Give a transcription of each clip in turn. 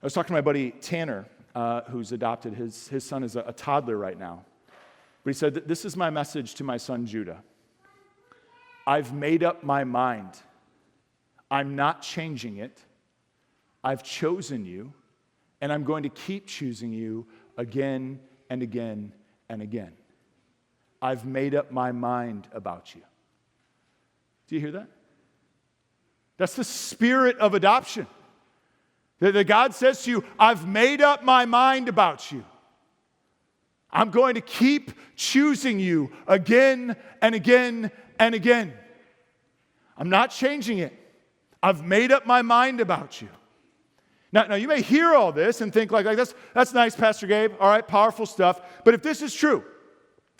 I was talking to my buddy Tanner, who's adopted. His son is a toddler right now. But he said, this is my message to my son Judah. I've made up my mind. I'm not changing it. I've chosen you, and I'm going to keep choosing you again and again and again. I've made up my mind about you. Do you hear that? That's the spirit of adoption. That God says to you, I've made up my mind about you. I'm going to keep choosing you again and again and again. I'm not changing it. I've made up my mind about you. Now you may hear all this and think like that's nice, Pastor Gabe. All right, powerful stuff. But if this is true,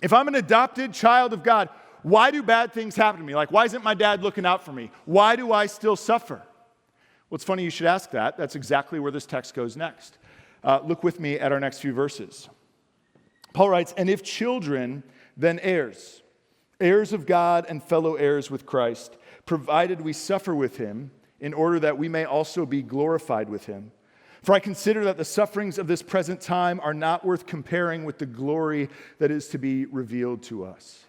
if I'm an adopted child of God, why do bad things happen to me? Like, why isn't my dad looking out for me? Why do I still suffer? Well, it's funny you should ask that. That's exactly where this text goes next. Look with me at our next few verses. Paul writes, and if children, then heirs, heirs of God and fellow heirs with Christ, provided we suffer with him, in order that we may also be glorified with him. For I consider that the sufferings of this present time are not worth comparing with the glory that is to be revealed to us.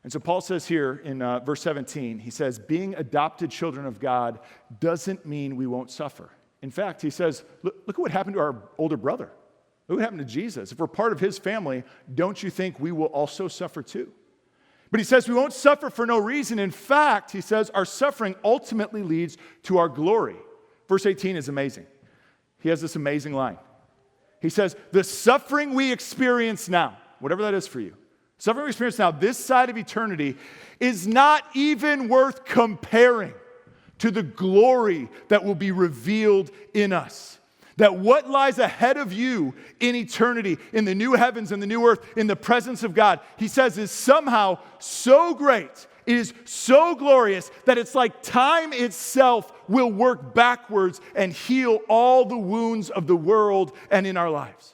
And so Paul says here in verse 17, he says, being adopted children of God doesn't mean we won't suffer. In fact, he says, look at what happened to our older brother. Look what happened to Jesus. If we're part of his family, don't you think we will also suffer too? But he says we won't suffer for no reason. In fact, he says our suffering ultimately leads to our glory. Verse 18 is amazing. He has this amazing line. He says, the suffering we experience now, whatever that is for you, suffering we experience now, this side of eternity, is not even worth comparing to the glory that will be revealed in us. That what lies ahead of you in eternity, in the new heavens and the new earth, in the presence of God, he says is somehow so great, it is so glorious, that it's like time itself will work backwards and heal all the wounds of the world and in our lives.